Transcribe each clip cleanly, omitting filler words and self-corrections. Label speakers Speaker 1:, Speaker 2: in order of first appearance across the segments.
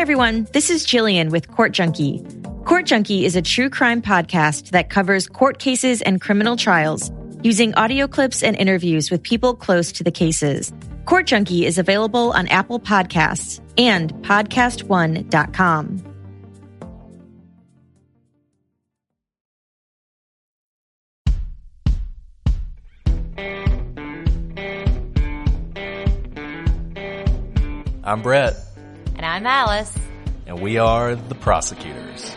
Speaker 1: Hi, everyone. This is Jillian with Court Junkie. Court Junkie is a true crime podcast that covers court cases and criminal trials using audio clips and interviews with people close to the cases. Court Junkie is available on Apple Podcasts and podcastone.com.
Speaker 2: I'm Brett.
Speaker 3: And I'm Alice.
Speaker 2: And we are the Prosecutors.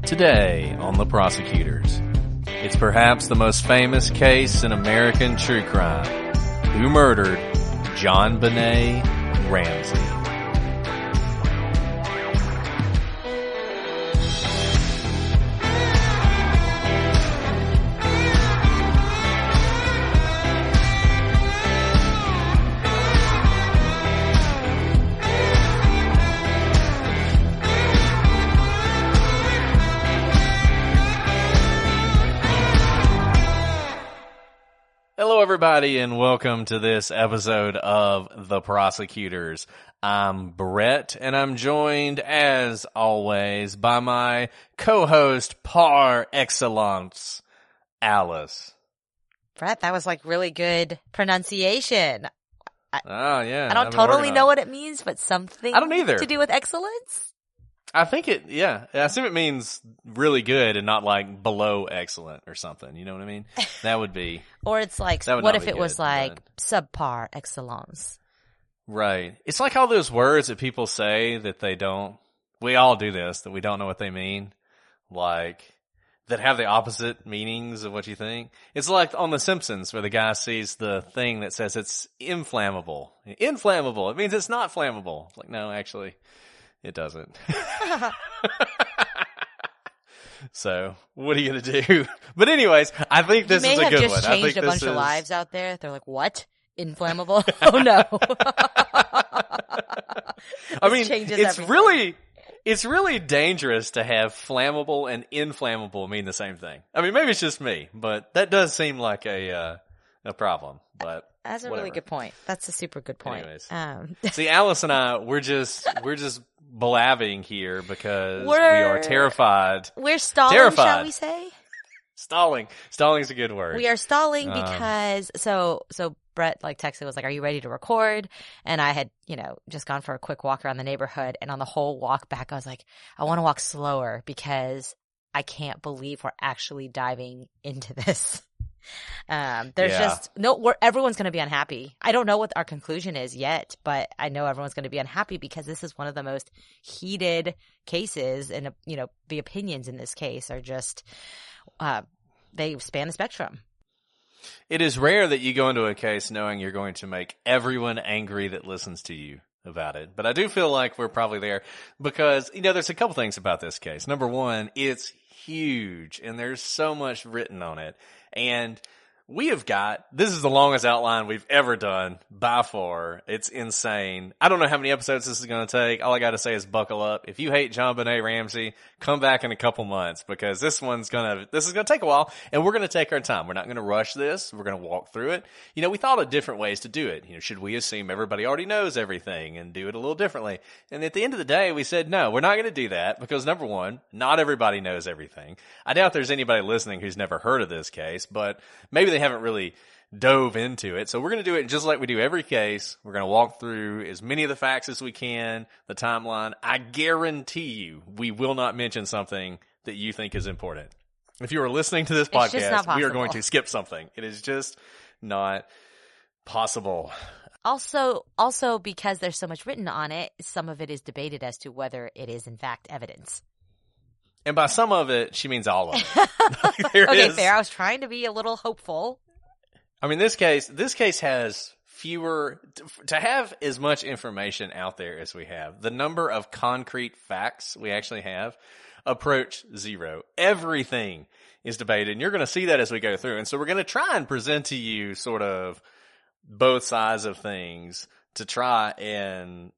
Speaker 2: Today on the Prosecutors, it's perhaps the most famous case in American true crime. Who murdered JonBenét Ramsey? Hello, everybody, and welcome to this episode of The Prosecutors. I'm Brett, and I'm joined, as always, by my co-host par excellence, Alice.
Speaker 3: Brett, that was like really good pronunciation.
Speaker 2: Oh, yeah.
Speaker 3: I don't totally know what it means, but something
Speaker 2: I don't either.
Speaker 3: To do with excellence?
Speaker 2: I think I assume it means really good and not like below excellent or something. You know what I mean? That would be.
Speaker 3: Or it's like, what if it was like subpar excellence?
Speaker 2: Right. It's like all those words that people say that they don't. We all do this, that we don't know what they mean. Like, that have the opposite meanings of what you think. It's like on The Simpsons where the guy sees the thing that says it's inflammable. Inflammable. It means it's not flammable. It's like, no, actually. It doesn't. So, what are you going to do? But anyways, I think this is a good one.
Speaker 3: You may have just changed a bunch of lives out there. They're like, what? Inflammable? Oh, no.
Speaker 2: I mean, it's really dangerous to have flammable and inflammable mean the same thing. I mean, maybe it's just me, but that does seem like a problem. But
Speaker 3: that's a really good point. That's a super good point.
Speaker 2: Anyways. See, Alice and I, we're just blabbing here because we are terrified.
Speaker 3: We're stalling, shall we say?
Speaker 2: Stalling. Stalling's a good word.
Speaker 3: We are stalling because so Brett texted, was like, "Are you ready to record?" And I had, just gone for a quick walk around the neighborhood, and on the whole walk back, I was like, I want to walk slower because I can't believe we're actually diving into this. Everyone's going to be unhappy. I don't know what our conclusion is yet, but I know everyone's going to be unhappy because this is one of the most heated cases, and the opinions in this case are just they span the spectrum.
Speaker 2: It is rare that you go into a case knowing you're going to make everyone angry that listens to you about it, but I do feel like we're probably there because there's a couple things about this case. Number one, it's huge and there's so much written on it. And this is the longest outline we've ever done by far. It's insane. I don't know how many episodes this is going to take. All I got to say is buckle up. If you hate JonBenét Ramsey, come back in a couple months because this is going to take a while and we're going to take our time. We're not going to rush this. We're going to walk through it. We thought of different ways to do it. Should we assume everybody already knows everything and do it a little differently? And at the end of the day, we said, no, we're not going to do that because number one, not everybody knows everything. I doubt there's anybody listening who's never heard of this case, but maybe they haven't really dove into it. So we're going to do it just like we do every case. We're going to walk through as many of the facts as we can, the timeline. I guarantee you we will not mention something that you think is important. If you are listening to this podcast, we are going to skip something. It is just not possible.
Speaker 3: Also because there's so much written on it, some of it is debated as to whether it is in fact evidence.
Speaker 2: And by some of it, she means all of it.
Speaker 3: Okay, fair. I was trying to be a little hopeful.
Speaker 2: I mean, this case has fewer, to have as much information out there as we have, the number of concrete facts we actually have approach zero. Everything is debated, and you're going to see that as we go through. And so we're going to try and present to you sort of both sides of things to try and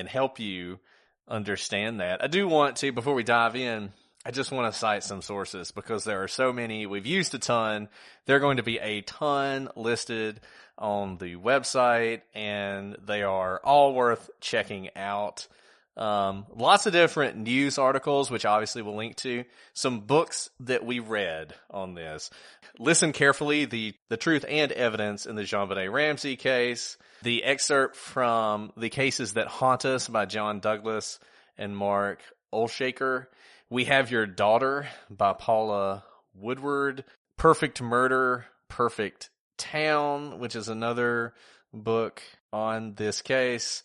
Speaker 2: help you understand that. I do want to, before we dive in, I just want to cite some sources because there are so many. We've used a ton. There are going to be a ton listed on the website, and they are all worth checking out. Lots of different news articles, which obviously we'll link to. Some books that we read on this. Listen carefully, The Truth and Evidence in the JonBenét Ramsey case. The excerpt from The Cases That Haunt Us by John Douglas and Mark Olshaker. We Have Your Daughter by Paula Woodward. Perfect Murder, Perfect Town, which is another book on this case.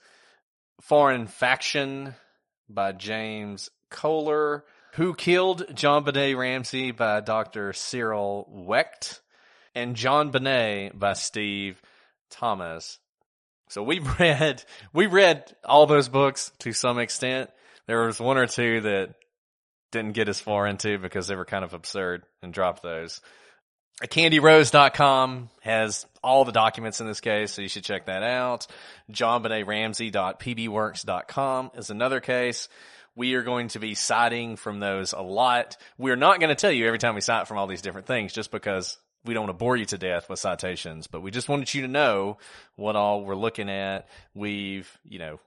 Speaker 2: Foreign Faction by James Kohler. Who Killed JonBenét Ramsey by Dr. Cyril Wecht. And Jonbenet by Steve Thomas. So we read all those books to some extent. There was one or two that didn't get as far into because they were kind of absurd and dropped those. CandyRose.com has all the documents in this case, so you should check that out. JonBenétRamsey.pbworks.com is another case. We are going to be citing from those a lot. We're not going to tell you every time we cite from all these different things just because we don't want to bore you to death with citations, but we just wanted you to know what all we're looking at. We've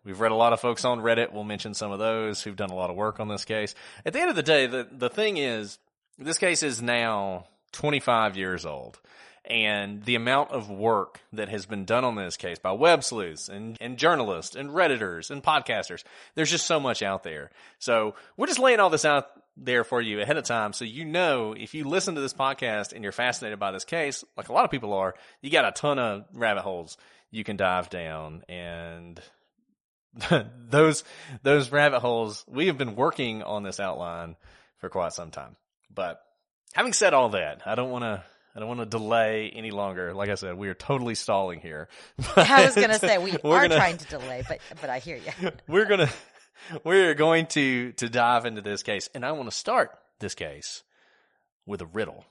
Speaker 2: read a lot of folks on Reddit. We'll mention some of those who've done a lot of work on this case. At the end of the day, the thing is, this case is now 25 years old. And the amount of work that has been done on this case by web sleuths and journalists and Redditors and podcasters, there's just so much out there. So we're just laying all this out there for you ahead of time. So you know, if you listen to this podcast and you're fascinated by this case, like a lot of people are, you got a ton of rabbit holes you can dive down. And those rabbit holes, we have been working on this outline for quite some time. But having said all that, I don't want to delay any longer. Like I said, we are totally stalling here.
Speaker 3: I was going to say, we're trying to delay, but I hear you.
Speaker 2: We're going to dive into this case. And I want to start this case with a riddle.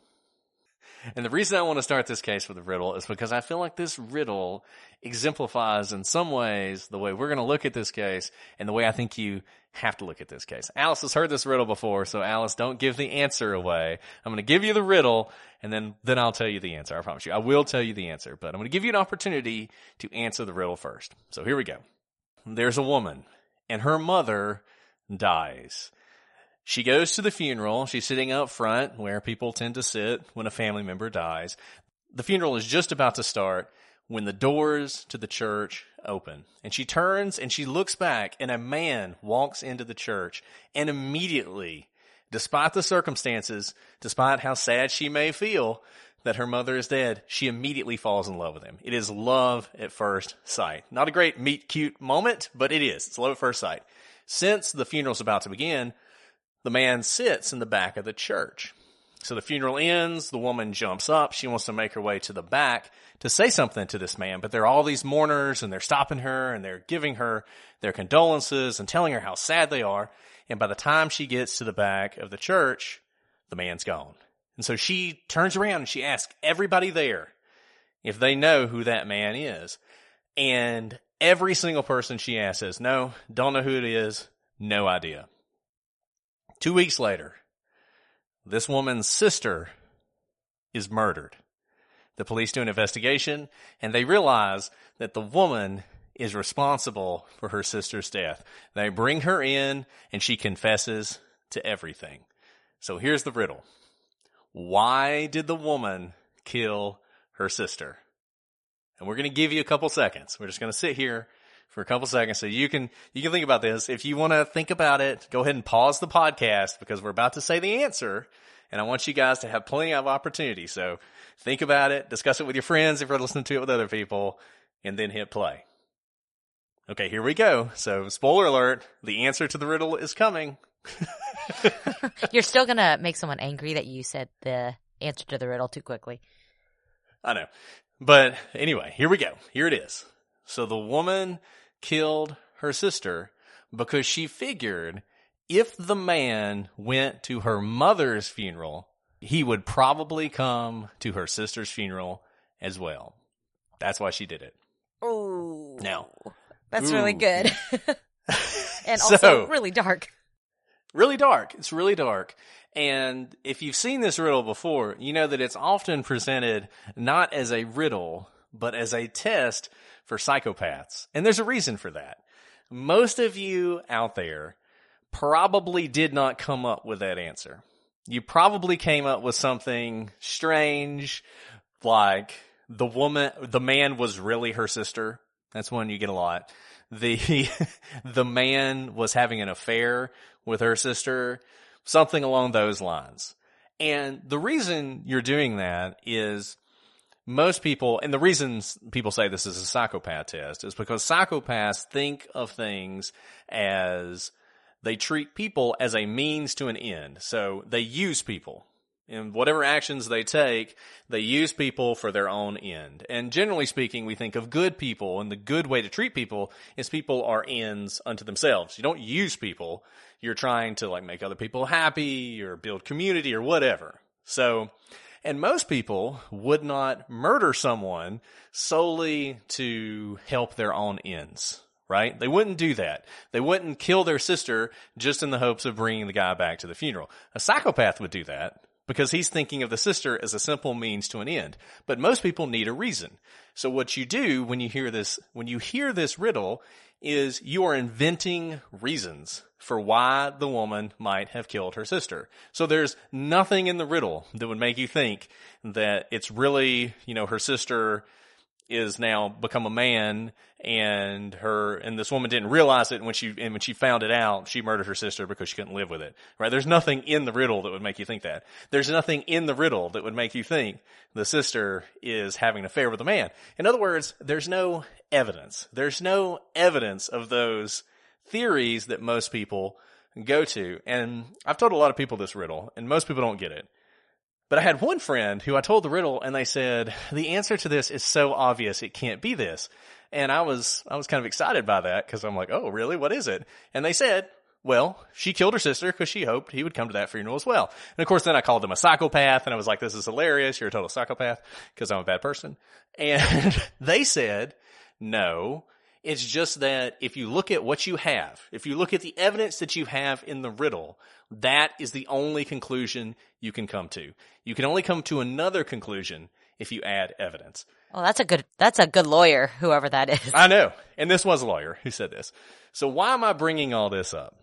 Speaker 2: And the reason I want to start this case with a riddle is because I feel like this riddle exemplifies in some ways the way we're going to look at this case and the way I think you have to look at this case. Alice has heard this riddle before, so Alice, don't give the answer away. I'm going to give you the riddle, and then I'll tell you the answer. I promise you. I will tell you the answer, but I'm going to give you an opportunity to answer the riddle first. So here we go. There's a woman, and her mother dies. She goes to the funeral. She's sitting up front where people tend to sit when a family member dies. The funeral is just about to start when the doors to the church open. And she turns and she looks back, and a man walks into the church. And immediately, despite the circumstances, despite how sad she may feel that her mother is dead, she immediately falls in love with him. It is love at first sight. Not a great meet cute moment, but it is. It's love at first sight. Since the funeral's about to begin, the man sits in the back of the church. So the funeral ends, the woman jumps up, she wants to make her way to the back to say something to this man, but there are all these mourners, and they're stopping her, and they're giving her their condolences and telling her how sad they are, and by the time she gets to the back of the church, the man's gone. And so she turns around and she asks everybody there if they know who that man is, and every single person she asks says, no, don't know who it is, no idea. 2 weeks later, this woman's sister is murdered. The police do an investigation, and they realize that the woman is responsible for her sister's death. They bring her in, and she confesses to everything. So here's the riddle. Why did the woman kill her sister? And we're going to give you a couple seconds. We're just going to sit here for a couple seconds so you can think about this. If you want to think about it, go ahead and pause the podcast because we're about to say the answer, and I want you guys to have plenty of opportunity. So think about it, discuss it with your friends if you're listening to it with other people, and then hit play. Okay, here we go. So spoiler alert, the answer to the riddle is coming.
Speaker 3: You're still going to make someone angry that you said the answer to the riddle too quickly.
Speaker 2: I know. But anyway, here we go. Here it is. So the woman killed her sister because she figured if the man went to her mother's funeral, he would probably come to her sister's funeral as well. That's why she did it.
Speaker 3: Oh.
Speaker 2: Now.
Speaker 3: That's really good. And also really dark.
Speaker 2: Really dark. It's really dark. And if you've seen this riddle before, you know that it's often presented not as a riddle, but as a test for psychopaths. And there's a reason for that. Most of you out there probably did not come up with that answer. You probably came up with something strange, like the man was really her sister. That's one you get a lot. The man was having an affair with her sister, something along those lines. And the reason you're doing that is most people, and the reasons people say this is a psychopath test is because psychopaths think of things as they treat people as a means to an end. So they use people. In whatever actions they take, they use people for their own end. And generally speaking, we think of good people, and the good way to treat people is people are ends unto themselves. You don't use people. You're trying to like make other people happy or build community or whatever. So, and most people would not murder someone solely to help their own ends, right? They wouldn't do that. They wouldn't kill their sister just in the hopes of bringing the guy back to the funeral. A psychopath would do that because he's thinking of the sister as a simple means to an end. But most people need a reason. So what you do when you hear this riddle is you are inventing reasons for why the woman might have killed her sister. So there's nothing in the riddle that would make you think that it's really, her sister is now become a man and this woman didn't realize it. And when she found it out, she murdered her sister because she couldn't live with it, right? There's nothing in the riddle that would make you think that. There's nothing in the riddle that would make you think the sister is having an affair with a man. In other words, there's no evidence. There's no evidence of those theories that most people go to. And I've told a lot of people this riddle, and most people don't get it. But I had one friend who I told the riddle, and they said, the answer to this is so obvious it can't be this. And I was kind of excited by that because I'm like, oh, really? What is it? And they said, well, she killed her sister because she hoped he would come to that funeral as well. And of course, then I called him a psychopath, and I was like, this is hilarious. You're a total psychopath because I'm a bad person. And they said, no, it's just that if you look at what you have, if you look at the evidence that you have in the riddle, that is the only conclusion you can come to. You can only come to another conclusion if you add evidence.
Speaker 3: Well, that's a good lawyer, whoever that is.
Speaker 2: I know. And this was a lawyer who said this. So why am I bringing all this up?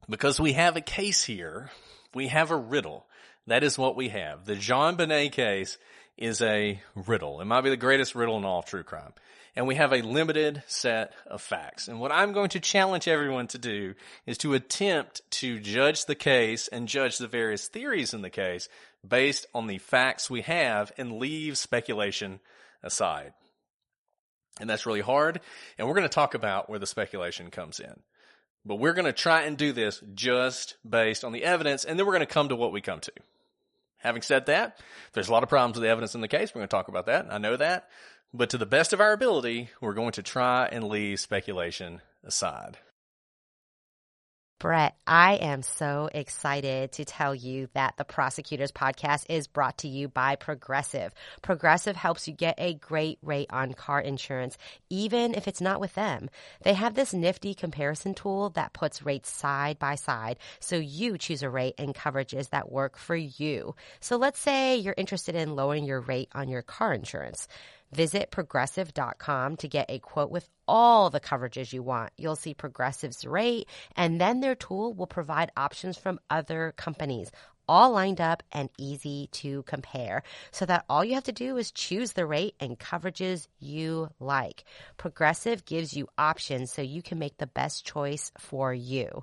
Speaker 2: Because we have a case here. We have a riddle. That is what we have. The Jonbenet case is a riddle. It might be the greatest riddle in all of true crime. And we have a limited set of facts. And what I'm going to challenge everyone to do is to attempt to judge the case and judge the various theories in the case based on the facts we have and leave speculation aside. And that's really hard. And we're going to talk about where the speculation comes in. But we're going to try and do this just based on the evidence, and then we're going to come to what we come to. Having said that, there's a lot of problems with the evidence in the case. We're going to talk about that. I know that. But to the best of our ability, we're going to try and leave speculation aside.
Speaker 3: Brett, I am so excited to tell you that the Prosecutors podcast is brought to you by Progressive. Progressive helps you get a great rate on car insurance, even if it's not with them. They have this nifty comparison tool that puts rates side by side, so you choose a rate and coverages that work for you. So let's say you're interested in lowering your rate on your car insurance. Visit Progressive.com to get a quote with all the coverages you want. You'll see Progressive's rate, and then their tool will provide options from other companies, all lined up and easy to compare, so that all you have to do is choose the rate and coverages you like. Progressive gives you options so you can make the best choice for you.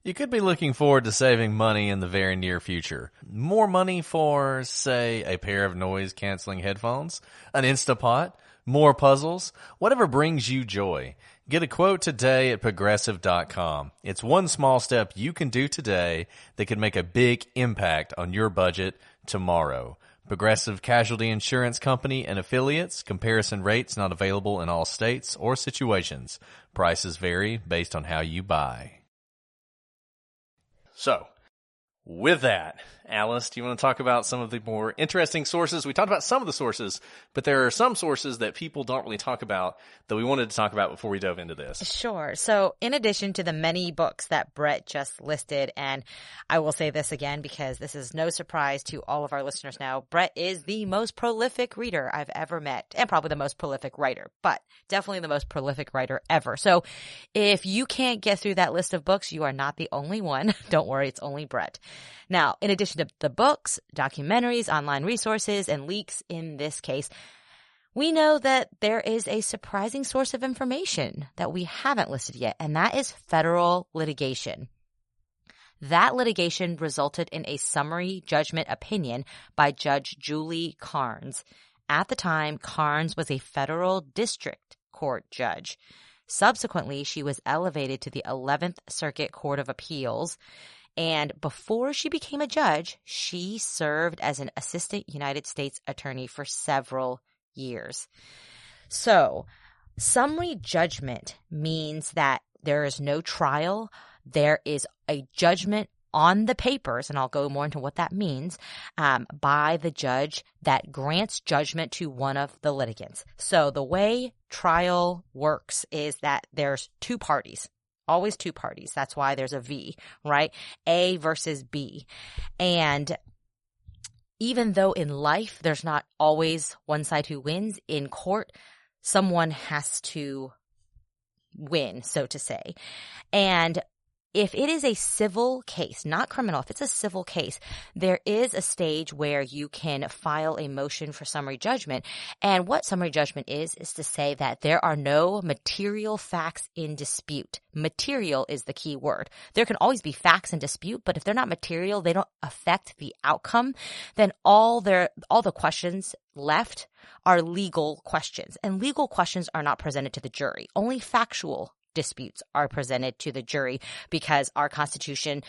Speaker 2: You could be looking forward to saving money in the very near future. More money for, say, a pair of noise-canceling headphones, an Instapot, more puzzles, whatever brings you joy. Get a quote today at Progressive.com. It's one small step you can do today that could make a big impact on your budget tomorrow. Progressive Casualty Insurance Company and affiliates. Comparison rates not available in all states or situations. Prices vary based on how you buy. So, with that, Alice, do you want to talk about some of the more interesting sources? We talked about some of the sources, but there are some sources that people don't really talk about that we wanted to talk about before we dove into this.
Speaker 3: Sure. So in addition to the many books that Brett just listed, and I will say this again because this is no surprise to all of our listeners now, Brett is the most prolific reader I've ever met, and probably the most prolific writer, but definitely the most prolific writer ever. So if you can't get through that list of books, you are not the only one. Don't worry, it's only Brett. Now, in addition to the books, documentaries, online resources, and leaks in this case, we know that there is a surprising source of information that we haven't listed yet, and that is federal litigation. That litigation resulted in a summary judgment opinion by Judge Julie Carnes. At the time, Carnes was a federal district court judge. Subsequently, she was elevated to the 11th Circuit Court of Appeals. And before she became a judge, she served as an assistant United States attorney for several years. So, summary judgment means that there is no trial. There is a judgment on the papers, and I'll go more into what that means, by the judge that grants judgment to one of the litigants. So the way trial works is that there's two parties. Always two parties. That's why there's a V, right? A versus B. And even though in life there's not always one side who wins, in court, someone has to win, so to say. And if it is a civil case, not criminal, if it's a civil case, there is a stage where you can file a motion for summary judgment. And what summary judgment is to say that there are no material facts in dispute. Material is the key word. There can always be facts in dispute, but if they're not material, they don't affect the outcome, then all the questions left are legal questions. And legal questions are not presented to the jury. Only factual disputes are presented to the jury because our Constitution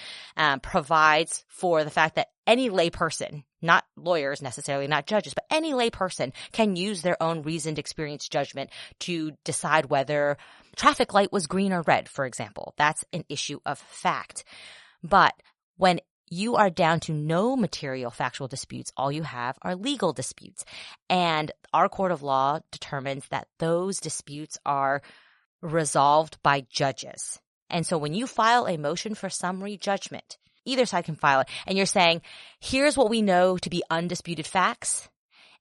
Speaker 3: provides for the fact that any layperson, not lawyers necessarily, not judges, but any layperson can use their own reasoned, experienced judgment to decide whether traffic light was green or red, for example. That's an issue of fact. But when you are down to no material factual disputes, all you have are legal disputes. And our court of law determines that those disputes are resolved by judges. And so when you file a motion for summary judgment, either side can file it, and you're saying, here's what we know to be undisputed facts,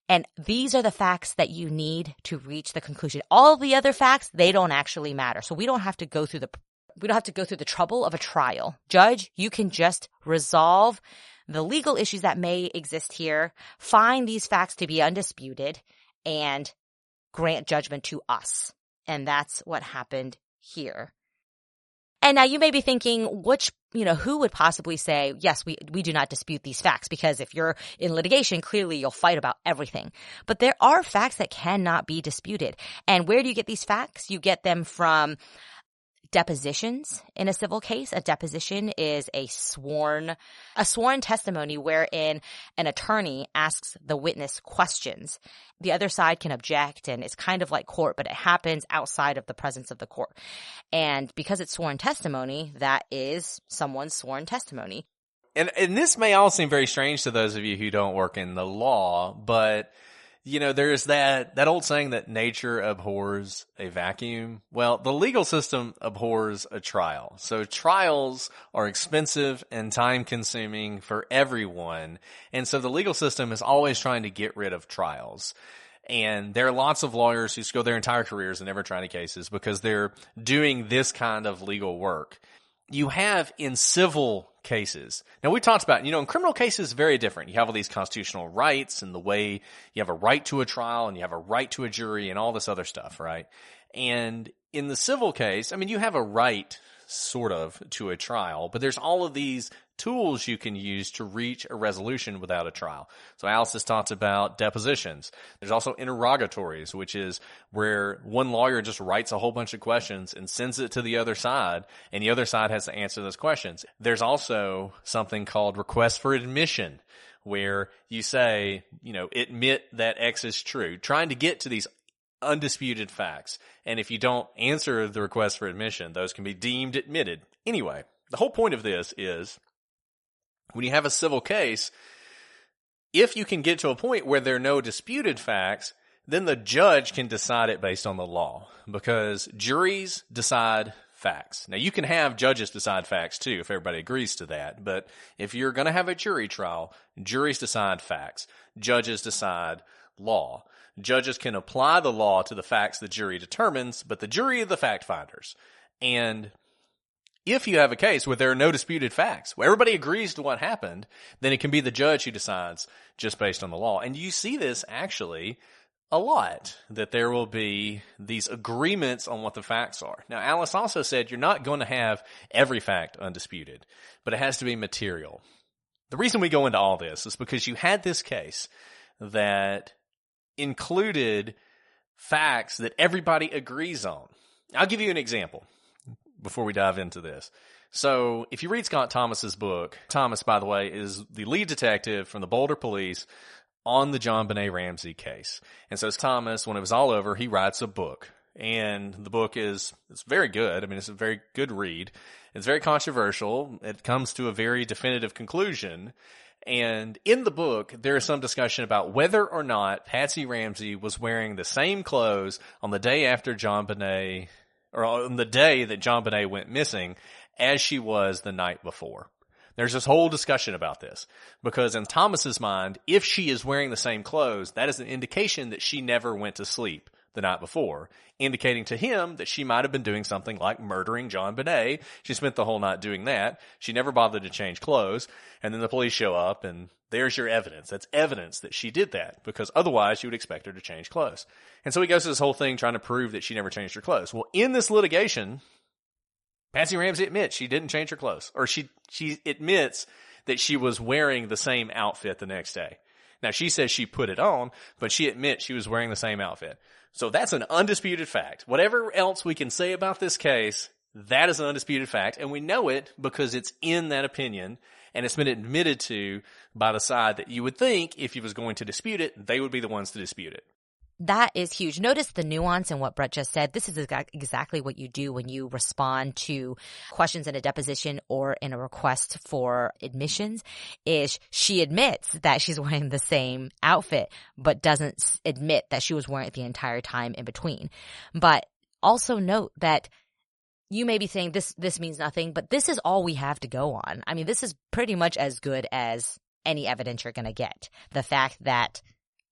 Speaker 3: and these are the facts that you need to reach the conclusion. All the other facts, they don't actually matter. So we don't have to go through the trouble of a trial. Judge, you can just resolve the legal issues that may exist here, find these facts to be undisputed, and grant judgment to us. And that's what happened here. And now you may be thinking, who would possibly say, yes, we do not dispute these facts? Because if you're in litigation, clearly you'll fight about everything. But there are facts that cannot be disputed. And where do you get these facts? You get them from depositions in a civil case. A deposition is a sworn testimony wherein an attorney asks the witness questions. The other side can object, and it's kind of like court, but it happens outside of the presence of the court. And because it's sworn testimony, that is someone's sworn testimony.
Speaker 2: And this may all seem very strange to those of you who don't work in the law, but there's that old saying that nature abhors a vacuum. Well, the legal system abhors a trial. So trials are expensive and time consuming for everyone. And so the legal system is always trying to get rid of trials. And there are lots of lawyers who go their entire careers and never try any cases because they're doing this kind of legal work. You have in civil cases. Now, we talked about, in criminal cases, very different. You have all these constitutional rights and the way you have a right to a trial and you have a right to a jury and all this other stuff, right? And in the civil case, you have a right, sort of, to a trial, but there's all of these tools you can use to reach a resolution without a trial. So Alice has talked about depositions. There's also interrogatories, which is where one lawyer just writes a whole bunch of questions and sends it to the other side, and the other side has to answer those questions. There's also something called request for admission, where you say, admit that X is true, trying to get to these undisputed facts. And if you don't answer the request for admission, those can be deemed admitted. Anyway, the whole point of this is when you have a civil case, if you can get to a point where there are no disputed facts, then the judge can decide it based on the law, because juries decide facts. Now, you can have judges decide facts too, if everybody agrees to that. But if you're going to have a jury trial, juries decide facts. Judges decide law. Judges can apply the law to the facts the jury determines, but the jury are the fact finders. And if you have a case where there are no disputed facts, where everybody agrees to what happened, then it can be the judge who decides just based on the law. And you see this actually a lot, that there will be these agreements on what the facts are. Now, Alice also said you're not going to have every fact undisputed, but it has to be material. The reason we go into all this is because you had this case that included facts that everybody agrees on. I'll give you an example before we dive into this. So if you read Scott Thomas's book, Thomas, by the way, is the lead detective from the Boulder Police on the JonBenét Ramsey case. And so Thomas, when it was all over, he writes a book. And the book it's very good. I mean, it's a very good read. It's very controversial. It comes to a very definitive conclusion. And in the book, there is some discussion about whether or not Patsy Ramsey was wearing the same clothes on the day after JonBenét, or on the day that JonBenét went missing, as she was the night before. There's this whole discussion about this, because in Thomas's mind, if she is wearing the same clothes, that is an indication that she never went to sleep the night before, indicating to him that she might have been doing something like murdering JonBenét. She spent the whole night doing that. She never bothered to change clothes. And then the police show up, and there's your evidence. That's evidence that she did that, because otherwise you would expect her to change clothes. And so he goes through this whole thing trying to prove that she never changed her clothes. Well, in this litigation, Patsy Ramsey admits she didn't change her clothes, or she admits that she was wearing the same outfit the next day. Now, she says she put it on, but she admits she was wearing the same outfit. So that's an undisputed fact. Whatever else we can say about this case, that is an undisputed fact, and we know it because it's in that opinion, and it's been admitted to by the side that you would think, if he was going to dispute it, they would be the ones to dispute it.
Speaker 3: That is huge. Notice the nuance in what Brett just said. This is exactly what you do when you respond to questions in a deposition or in a request for admissions, is she admits that she's wearing the same outfit, but doesn't admit that she was wearing it the entire time in between. But also note that you may be saying this means nothing, but this is all we have to go on. I mean, this is pretty much as good as any evidence you're going to get. The fact that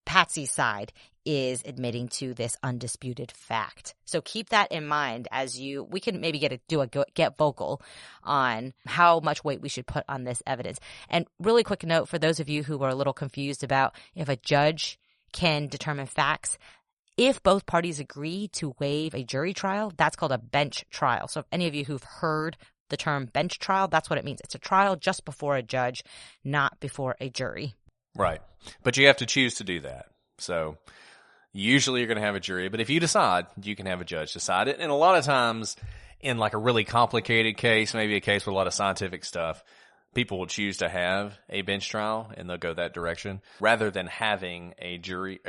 Speaker 3: Patsy's side is admitting to this undisputed fact. So keep that in mind as we can maybe get vocal on how much weight we should put on this evidence. And really quick note for those of you who are a little confused about if a judge can determine facts, if both parties agree to waive a jury trial, that's called a bench trial. So if any of you who've heard the term bench trial, that's what it means. It's a trial just before a judge, not before a jury.
Speaker 2: Right. But you have to choose to do that. So usually you're going to have a jury, but if you decide, you can have a judge decide it. And a lot of times in like a really complicated case, maybe a case with a lot of scientific stuff, people will choose to have a bench trial and they'll go that direction rather than having a jury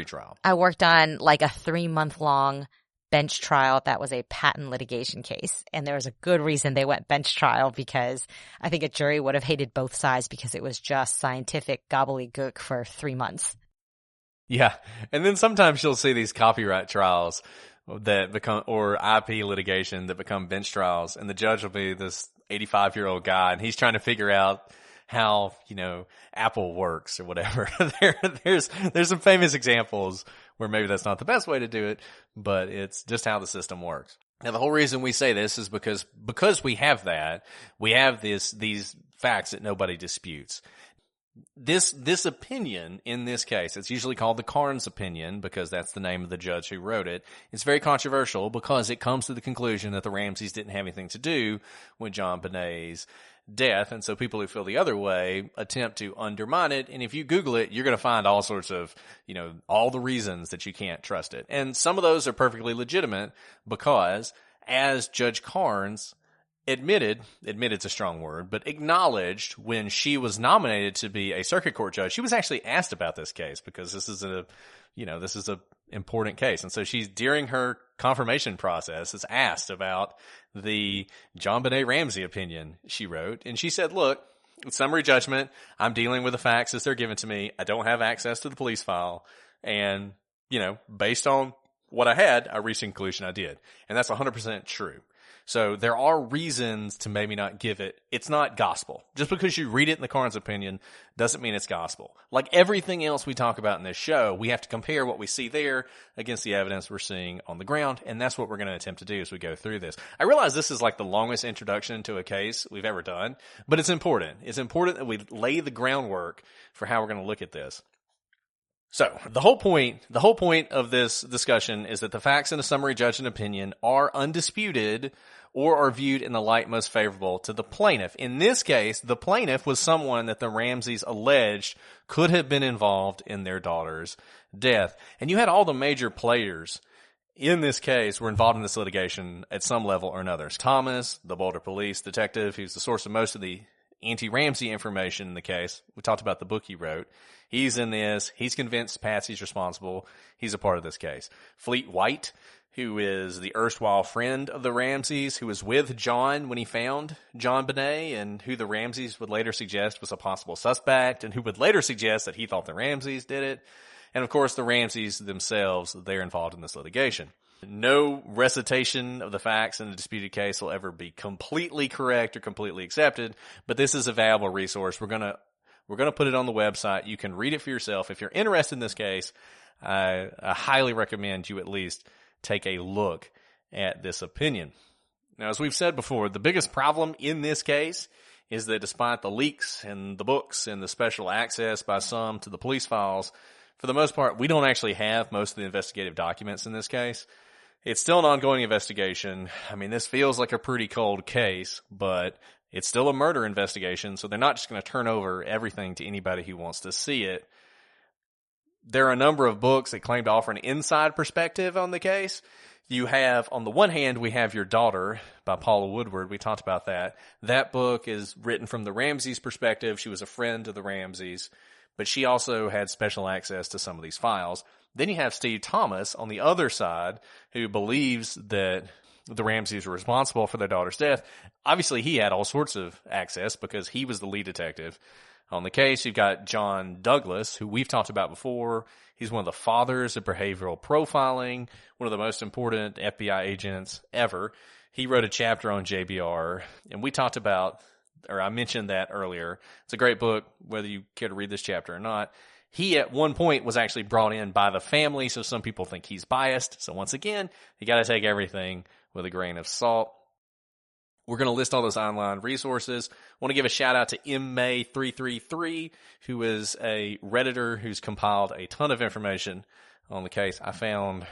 Speaker 2: trial.
Speaker 3: I worked on like a 3-month-long bench trial that was a patent litigation case, and there was a good reason they went bench trial, because I think a jury would have hated both sides because it was just scientific gobbledygook for 3 months.
Speaker 2: Yeah. And then sometimes you'll see these copyright trials that become, or IP litigation that become bench trials, and the judge will be this 85-year-old guy, and he's trying to figure out how, Apple works or whatever. There's some famous examples where maybe that's not the best way to do it, but it's just how the system works. Now, the whole reason we say this is because we have that, we have these facts that nobody disputes. This opinion in this case, it's usually called the Carnes opinion because that's the name of the judge who wrote it. It's very controversial because it comes to the conclusion that the Ramseys didn't have anything to do with JonBenét's death. And so people who feel the other way attempt to undermine it. And if you Google it, you're going to find all sorts of, all the reasons that you can't trust it. And some of those are perfectly legitimate because, as Judge Carnes admitted's a strong word, but acknowledged when she was nominated to be a circuit court judge, she was actually asked about this case because this is a important case. And so she's, during her confirmation process, is asked about the JonBenét Ramsey opinion she wrote. And she said, look, It's summary judgment. I'm dealing with the facts as they're given to me. I don't have access to the police file. And, based on what I had, I reached a conclusion I did. And that's 100% true. So there are reasons to maybe not give it. It's not gospel. Just because you read it in the coroner's opinion doesn't mean it's gospel. Like everything else we talk about in this show, we have to compare what we see there against the evidence we're seeing on the ground. And that's what we're going to attempt to do as we go through this. I realize this is like the longest introduction to a case we've ever done, but it's important. It's important that we lay the groundwork for how we're going to look at this. So the whole point of this discussion is that the facts in a summary judgment opinion are undisputed or are viewed in the light most favorable to the plaintiff. In this case, the plaintiff was someone that the Ramseys alleged could have been involved in their daughter's death. And you had all the major players in this case were involved in this litigation at some level or another. Thomas, the Boulder police detective, who's the source of most of the anti-Ramsey information in the case. We talked about the book he wrote. He's in this. He's convinced Patsy's responsible. He's a part of this case. Fleet White, who is the erstwhile friend of the Ramseys, who was with John when he found JonBenét, and who the Ramseys would later suggest was a possible suspect, and who would later suggest that he thought the Ramseys did it. And of course, the Ramseys themselves, they're involved in this litigation. No recitation of the facts in a disputed case will ever be completely correct or completely accepted, but this is a valuable resource. We're going to put it on the website. You can read it for yourself. If you're interested in this case, I highly recommend you at least take a look at this opinion. Now, as we've said before, the biggest problem in this case is that despite the leaks and the books and the special access by some to the police files, for the most part, we don't actually have most of the investigative documents in this case. It's still an ongoing investigation. I mean, this feels like a pretty cold case, but it's still a murder investigation, so they're not just going to turn over everything to anybody who wants to see it. There are a number of books that claim to offer an inside perspective on the case. You have, on the one hand, we have Your Daughter by Paula Woodward. We talked about that. That book is written from the Ramseys' perspective. She was a friend of the Ramseys, but she also had special access to some of these files. Then you have Steve Thomas on the other side, who believes that the Ramseys were responsible for their daughter's death. Obviously, he had all sorts of access because he was the lead detective on the case. You've got John Douglas, who we've talked about before. He's one of the fathers of behavioral profiling, one of the most important FBI agents ever. He wrote a chapter on JBR, and we talked about, or I mentioned that earlier. It's a great book, whether you care to read this chapter or not. He, at one point, was actually brought in by the family, so some people think he's biased. So once again, you got to take everything with a grain of salt. We're going to list all those online resources. I want to give a shout out to MMay333, who is a Redditor who's compiled a ton of information on the case. I found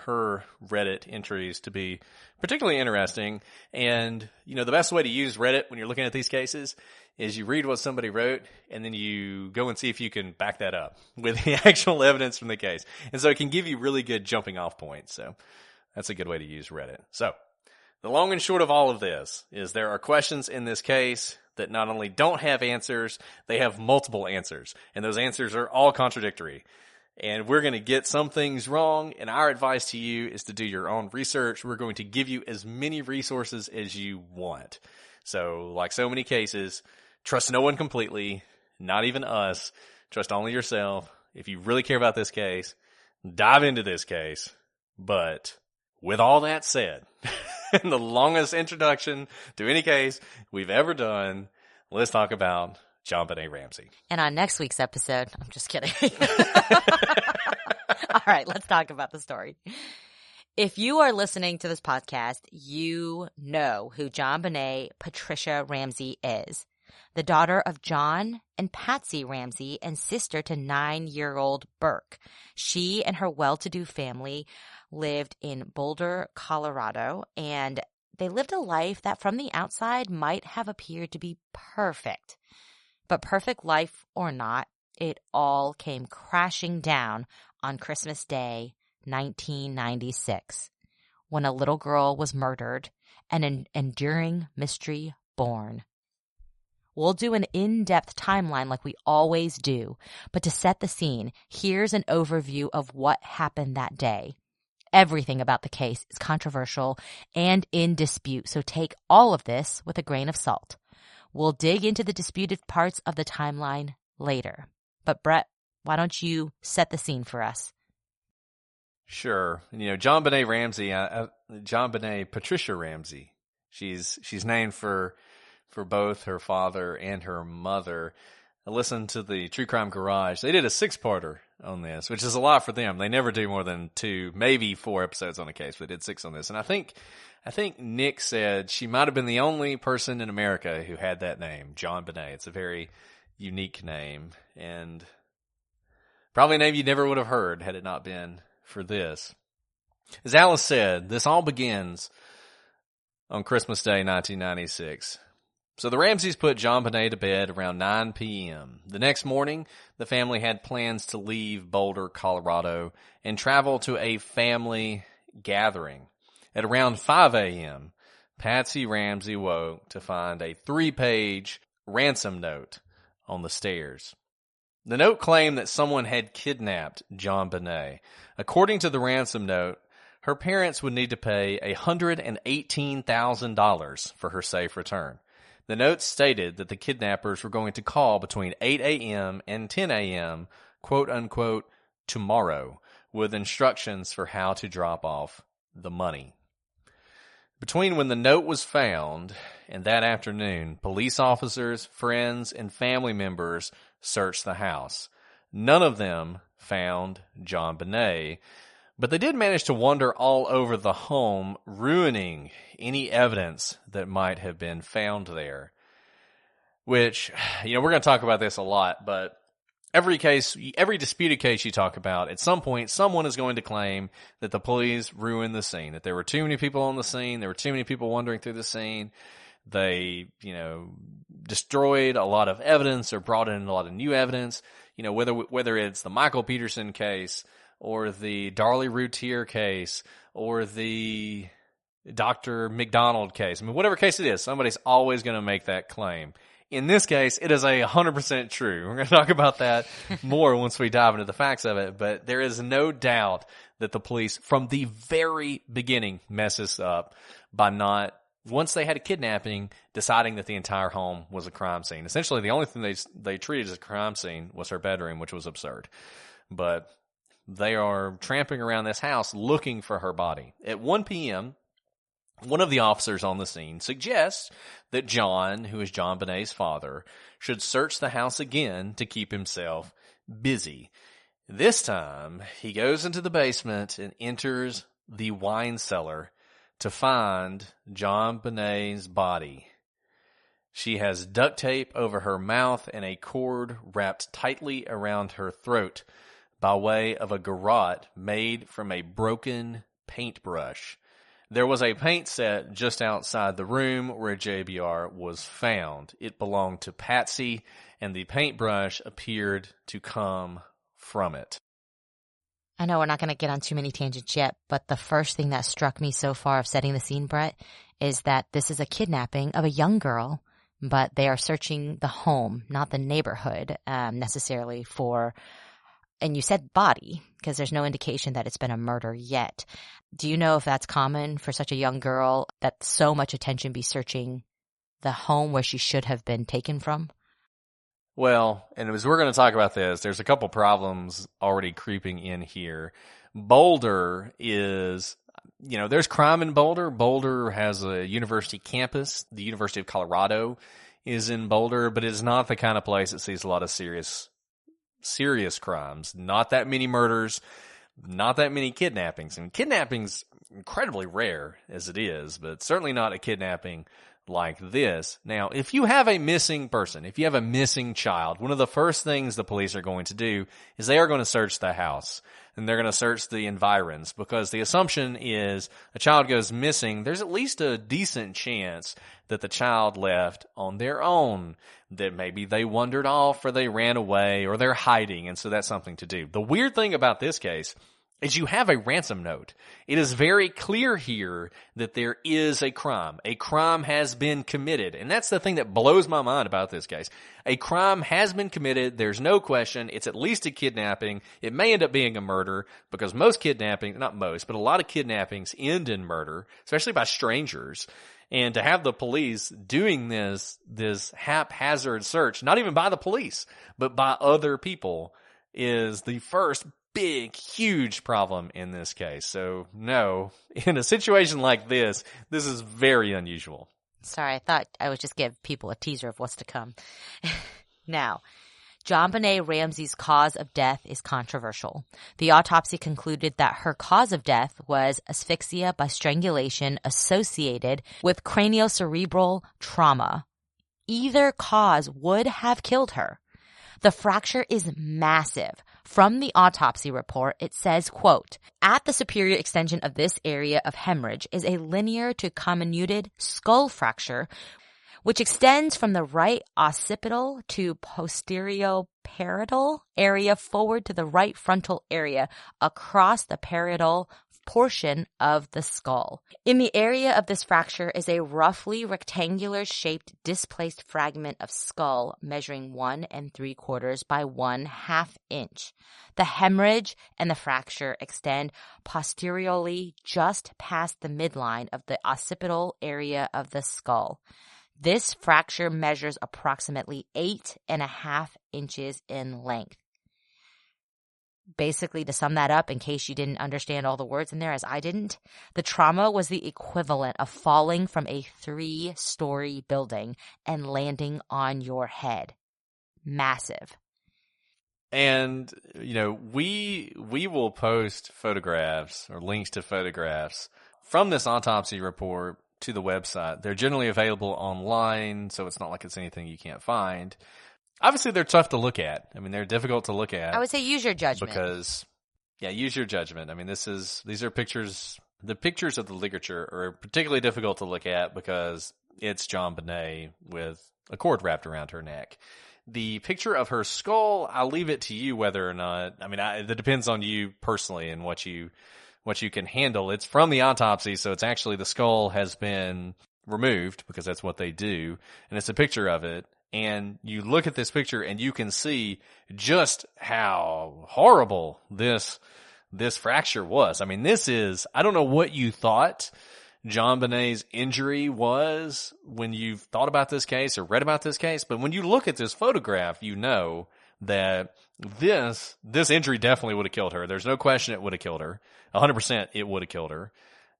Speaker 2: her Reddit entries to be particularly interesting. And, the best way to use Reddit when you're looking at these cases is you read what somebody wrote, and then you go and see if you can back that up with the actual evidence from the case. And so it can give you really good jumping off points. So that's a good way to use Reddit. So the long and short of all of this is there are questions in this case that not only don't have answers, they have multiple answers. And those answers are all contradictory. And we're going to get some things wrong, and our advice to you is to do your own research. We're going to give you as many resources as you want. So, like so many cases, trust no one completely, not even us. Trust only yourself. If you really care about this case, dive into this case. But with all that said, the longest introduction to any case we've ever done, let's talk about JonBenét Ramsey.
Speaker 3: And on next week's episode, I'm just kidding. All right, let's talk about the story. If you are listening to this podcast, you know who JonBenét Patricia Ramsey is. The daughter of John and Patsy Ramsey and sister to 9-year-old Burke. She and her well-to-do family lived in Boulder, Colorado, and they lived a life that from the outside might have appeared to be perfect. But perfect life or not, it all came crashing down on Christmas Day, 1996, when a little girl was murdered and an enduring mystery born. We'll do an in-depth timeline like we always do, but to set the scene, here's an overview of what happened that day. Everything about the case is controversial and in dispute, so take all of this with a grain of salt. We'll dig into the disputed parts of the timeline later. But Brett, why don't you set the scene for us?
Speaker 2: Sure. JonBenét Ramsey, JonBenét Patricia Ramsey. She's named for both her father and her mother. I listened to the True Crime Garage. They did a 6-parter on this, which is a lot for them. They never do more than 2, maybe 4 episodes on a case, but they did 6 on this. And I think Nick said she might have been the only person in America who had that name, JonBenét. It's a very unique name, and probably a name you never would have heard had it not been for this. As Alice said, this all begins on Christmas Day, 1996. So the Ramseys put JonBenét to bed around 9 p.m. The next morning, the family had plans to leave Boulder, Colorado, and travel to a family gathering. At around 5 a.m., Patsy Ramsey woke to find a 3-page ransom note on the stairs. The note claimed that someone had kidnapped JonBenét. According to the ransom note, her parents would need to pay $118,000 for her safe return. The note stated that the kidnappers were going to call between 8 a.m. and 10 a.m., quote-unquote, tomorrow, with instructions for how to drop off the money. Between when the note was found and that afternoon, police officers, friends, and family members searched the house. None of them found JonBenét, but they did manage to wander all over the home, ruining any evidence that might have been found there. Which, we're going to talk about this a lot, but every disputed case you talk about, at some point, someone is going to claim that the police ruined the scene, that there were too many people on the scene, there were too many people wandering through the scene, they, destroyed a lot of evidence or brought in a lot of new evidence, whether it's the Michael Peterson case, or the Darlie Routier case, or the Dr. McDonald case. I mean, whatever case it is, somebody's always going to make that claim. In this case, it is 100% true. We're going to talk about that more once we dive into the facts of it, but there is no doubt that the police, from the very beginning, messed this up by not, once they had a kidnapping, deciding that the entire home was a crime scene. Essentially, the only thing they treated as a crime scene was her bedroom, which was absurd. But they are tramping around this house looking for her body. At 1 p.m., one of the officers on the scene suggests that John, who is JonBenét's father, should search the house again to keep himself busy. This time, he goes into the basement and enters the wine cellar to find JonBenét's body. She has duct tape over her mouth and a cord wrapped tightly around her throat by way of a garrote made from a broken paintbrush. There was a paint set just outside the room where JBR was found. It belonged to Patsy, and the paintbrush appeared to come from it.
Speaker 3: I know we're not going to get on too many tangents yet, but the first thing that struck me so far of setting the scene, Brett, is that this is a kidnapping of a young girl, but they are searching the home, not the neighborhood, necessarily for, and you said body, because there's no indication that it's been a murder yet. Do you know if that's common for such a young girl that so much attention be searching the home where she should have been taken from?
Speaker 2: Well, and as we're going to talk about this, there's a couple problems already creeping in here. Boulder is, there's crime in Boulder. Boulder has a university campus. The University of Colorado is in Boulder, but it is not the kind of place that sees a lot of serious crimes. Not that many murders, not that many kidnappings. And kidnapping's incredibly rare as it is, but certainly not a kidnapping like this. Now, if you have a missing person, if you have a missing child, one of the first things the police are going to do is they are going to search the house, and they're going to search the environs, because the assumption is a child goes missing, there's at least a decent chance that the child left on their own, that maybe they wandered off or they ran away or they're hiding, and so that's something to do. The weird thing about this case is you have a ransom note. It is very clear here that there is a crime. A crime has been committed. And that's the thing that blows my mind about this case. A crime has been committed. There's no question. It's at least a kidnapping. It may end up being a murder because most kidnapping, not most, but a lot of kidnappings end in murder, especially by strangers. And to have the police doing this haphazard search, not even by the police, but by other people, is the first big, huge problem in this case. So no, in a situation like this is very unusual.
Speaker 3: Sorry, I thought I would just give people a teaser of what's to come. Now, JonBenét Ramsey's cause of death is controversial. The autopsy concluded that her cause of death was asphyxia by strangulation associated with craniocerebral trauma. Either cause would have killed her. The fracture is massive. From the autopsy report, it says, quote, "At the superior extension of this area of hemorrhage is a linear to comminuted skull fracture, which extends from the right occipital to posterioparietal area forward to the right frontal area across the parietal portion of the skull. In the area of this fracture is a roughly rectangular shaped displaced fragment of skull measuring 1 3/4 by 1/2 inch. The hemorrhage and the fracture extend posteriorly just past the midline of the occipital area of the skull. This fracture measures approximately 8.5 inches in length." Basically, to sum that up, in case you didn't understand all the words in there as I didn't, the trauma was the equivalent of falling from a 3-story building and landing on your head. Massive.
Speaker 2: And, we will post photographs or links to photographs from this autopsy report to the website. They're generally available online, so it's not like it's anything you can't find. Obviously, they're tough to look at. I mean, they're difficult to look at.
Speaker 3: I would say use your judgment.
Speaker 2: Because, use your judgment. I mean, these are pictures. The pictures of the ligature are particularly difficult to look at because it's JonBenét with a cord wrapped around her neck. The picture of her skull, I'll leave it to you whether or not. I mean, that depends on you personally and what you can handle. It's from the autopsy, so it's actually the skull has been removed because that's what they do, and it's a picture of it. And you look at this picture and you can see just how horrible this fracture was. I mean, I don't know what you thought JonBenét's injury was when you thought about this case or read about this case, but when you look at this photograph, you know that this injury definitely would have killed her. There's no question it would have killed her. 100% it would have killed her.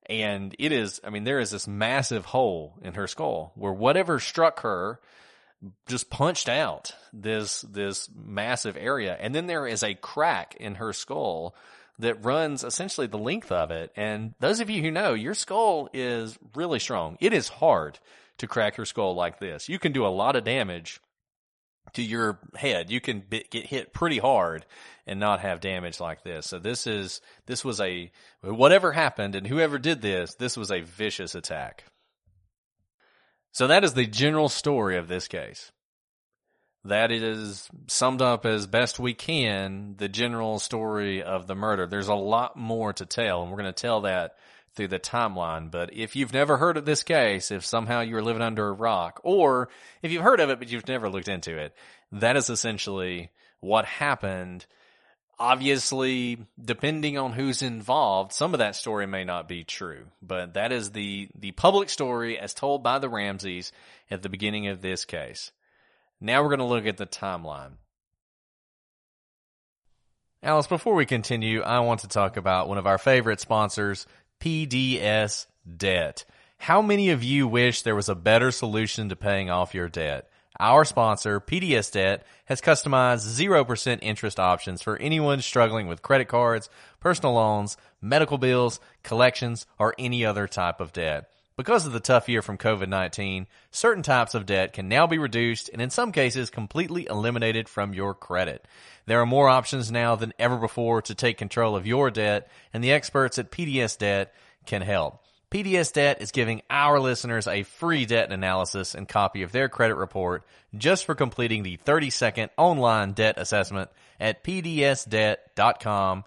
Speaker 2: And there is this massive hole in her skull where whatever struck her just punched out this massive area. And then there is a crack in her skull that runs essentially the length of it. And those of you who know, your skull is really strong. It is hard to crack your skull like this. You can do a lot of damage to your head. You can get hit pretty hard and not have damage like this. So this was whatever happened and whoever did this was a vicious attack. So that is the general story of this case. That is summed up as best we can, the general story of the murder. There's a lot more to tell, and we're going to tell that through the timeline. But if you've never heard of this case, if somehow you're living under a rock, or if you've heard of it but you've never looked into it, that is essentially what happened. Obviously, depending on who's involved, some of that story may not be true, but that is the public story as told by the Ramseys at the beginning of this case. Now we're going to look at the timeline. Alice, before we continue, I want to talk about one of our favorite sponsors, PDS Debt. How many of you wish there was a better solution to paying off your debt? Our sponsor, PDS Debt, has customized 0% interest options for anyone struggling with credit cards, personal loans, medical bills, collections, or any other type of debt. Because of the tough year from COVID-19, certain types of debt can now be reduced and in some cases completely eliminated from your credit. There are more options now than ever before to take control of your debt, and the experts at PDS Debt can help. PDS Debt is giving our listeners a free debt analysis and copy of their credit report just for completing the 30-second online debt assessment at pdsdebt.com/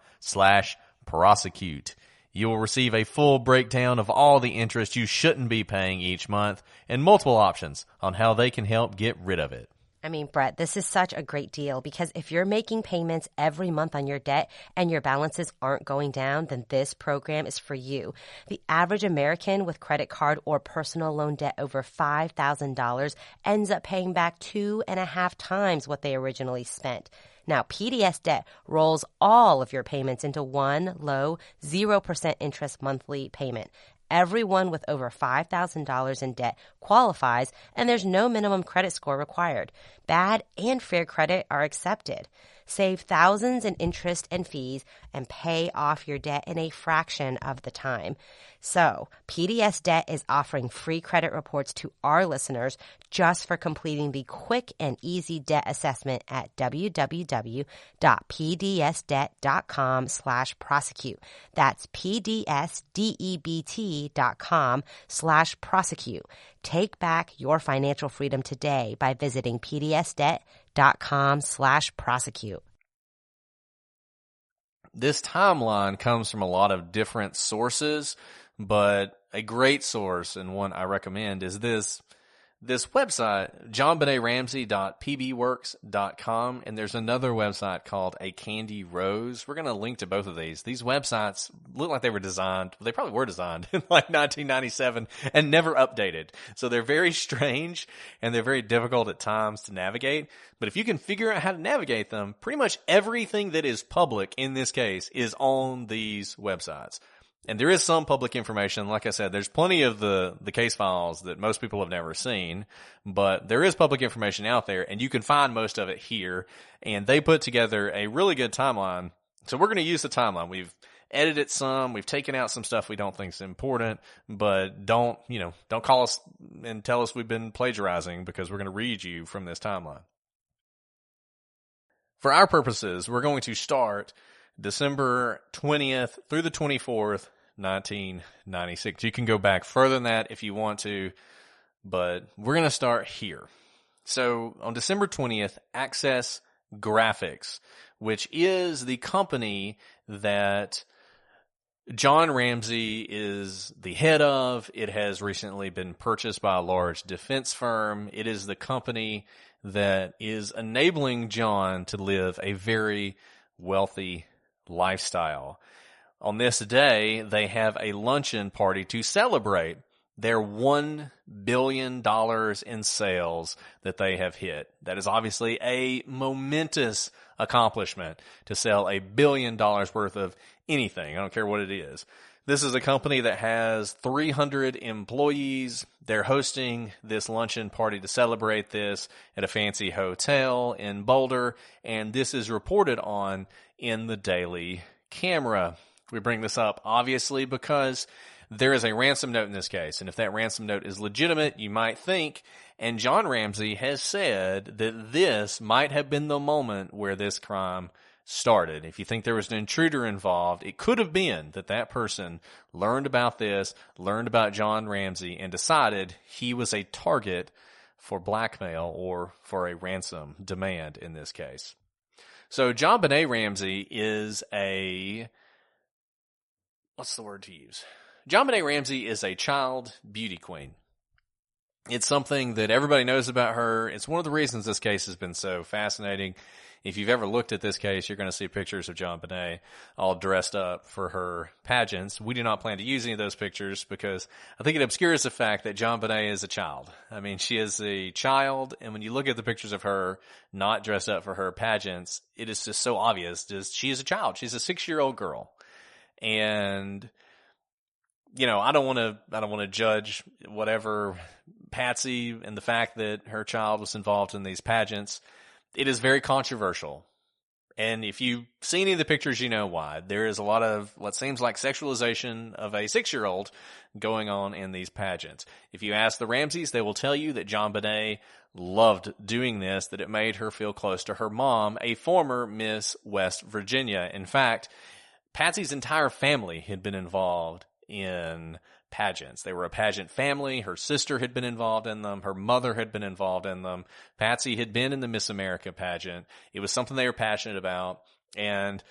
Speaker 2: Prosecute. You will receive a full breakdown of all the interest you shouldn't be paying each month and multiple options on how they can help get rid of it.
Speaker 3: I mean, Brett, this is such a great deal because if you're making payments every month on your debt and your balances aren't going down, then this program is for you. The average American with credit card or personal loan debt over $5,000 ends up paying back 2.5 times what they originally spent. Now, PDS Debt rolls all of your payments into one low 0% interest monthly payment. Everyone with over $5,000 in debt qualifies, and there's no minimum credit score required. Bad and fair credit are accepted. Save thousands in interest and fees and pay off your debt in a fraction of the time. So, PDS Debt is offering free credit reports to our listeners just for completing the quick and easy debt assessment at www.pdsdebt.com/prosecute. That's pdsdebt.com/prosecute. Take back your financial freedom today by visiting pdsdebt.com/prosecute.
Speaker 2: This timeline comes from a lot of different sources, but a great source and one I recommend is this website, JonBenétRamsey.pbworks.com, and there's another website called A Candy Rose. We're going to link to both of these. These websites look like they were designed, they probably were designed in like 1997 and never updated. So they're very strange and they're very difficult at times to navigate. But if you can figure out how to navigate them, pretty much everything that is public in this case is on these websites. And there is some public information. Like I said, there's plenty of the case files that most people have never seen, but there is public information out there, and you can find most of it here. And they put together a really good timeline. So we're going to use the timeline. We've edited some, we've taken out some stuff we don't think is important, but don't call us and tell us we've been plagiarizing, because we're going to read you from this timeline. For our purposes, we're going to start December 20th through the 24th, 1996. You can go back further than that if you want to, but we're going to start here. So on December 20th, Access Graphics, which is the company that John Ramsey is the head of, it has recently been purchased by a large defense firm. It is the company that is enabling John to live a very wealthy lifestyle. On this day, they have a luncheon party to celebrate their $1 billion in sales that they have hit. That is obviously a momentous accomplishment to sell $1 billion worth of anything. I don't care what it is. This is a company that has 300 employees. They're hosting this luncheon party to celebrate this at a fancy hotel in Boulder, and this is reported on in the Daily Camera. We bring this up, obviously, because there is a ransom note in this case, and if that ransom note is legitimate, you might think, and John Ramsey has said that this might have been the moment where this crime started. If you think there was an intruder involved, it could have been that person learned about this, learned about John Ramsey, and decided he was a target for blackmail or for a ransom demand in this case. So JonBenét Ramsey is what's the word to use? JonBenét Ramsey is a child beauty queen. It's something that everybody knows about her. It's one of the reasons this case has been so fascinating. If you've ever looked at this case, you're going to see pictures of JonBenét all dressed up for her pageants. We do not plan to use any of those pictures because I think it obscures the fact that JonBenét is a child. I mean, she is a child, and when you look at the pictures of her not dressed up for her pageants, it is just so obvious. She is a child. She's a 6-year-old girl. And I don't want to judge whatever Patsy and the fact that her child was involved in these pageants. It is very controversial. And if you've seen any of the pictures, you know why. There is a lot of what seems like sexualization of a 6-year-old going on in these pageants. If you ask the Ramseys, they will tell you that JonBenét loved doing this, that it made her feel close to her mom, a former Miss West Virginia. In fact, Patsy's entire family had been involved in pageants. They were a pageant family. Her sister had been involved in them. Her mother had been involved in them. Patsy had been in the Miss America pageant. It was something they were passionate about. And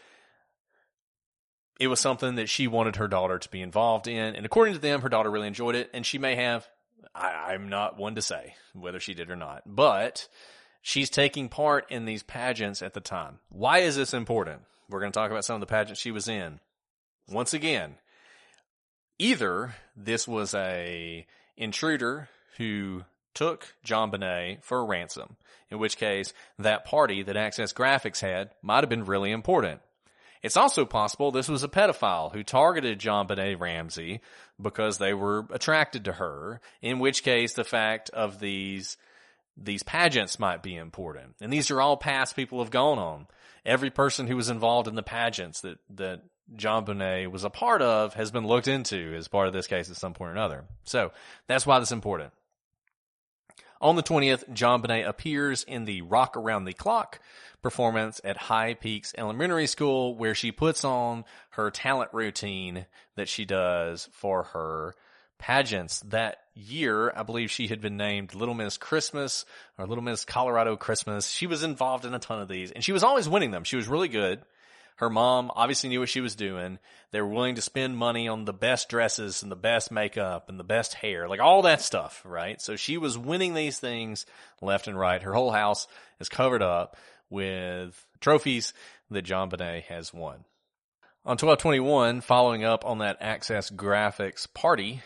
Speaker 2: it was something that she wanted her daughter to be involved in. And according to them, her daughter really enjoyed it. And she may have, I'm not one to say whether she did or not, but she's taking part in these pageants at the time. Why is this important? We're going to talk about some of the pageants she was in. Once again, either this was a intruder who took JonBenét for a ransom, in which case that party that Access Graphics had might have been really important. It's also possible this was a pedophile who targeted JonBenét Ramsey because they were attracted to her, in which case the fact of these pageants might be important. And these are all paths people have gone on. Every person who was involved in the pageants that JonBenét was a part of has been looked into as part of this case at some point or another. So that's why this is important. On the 20th, JonBenét appears in the Rock Around the Clock performance at High Peaks Elementary School, where she puts on her talent routine that she does for her pageants. That year, I believe she had been named Little Miss Christmas or Little Miss Colorado Christmas. She was involved in a ton of these, and she was always winning them. She was really good. Her mom obviously knew what she was doing. They were willing to spend money on the best dresses and the best makeup and the best hair, like all that stuff, right? So she was winning these things left and right. Her whole house is covered up with trophies that JonBenét has won. On 12/21, following up on that Access Graphics party,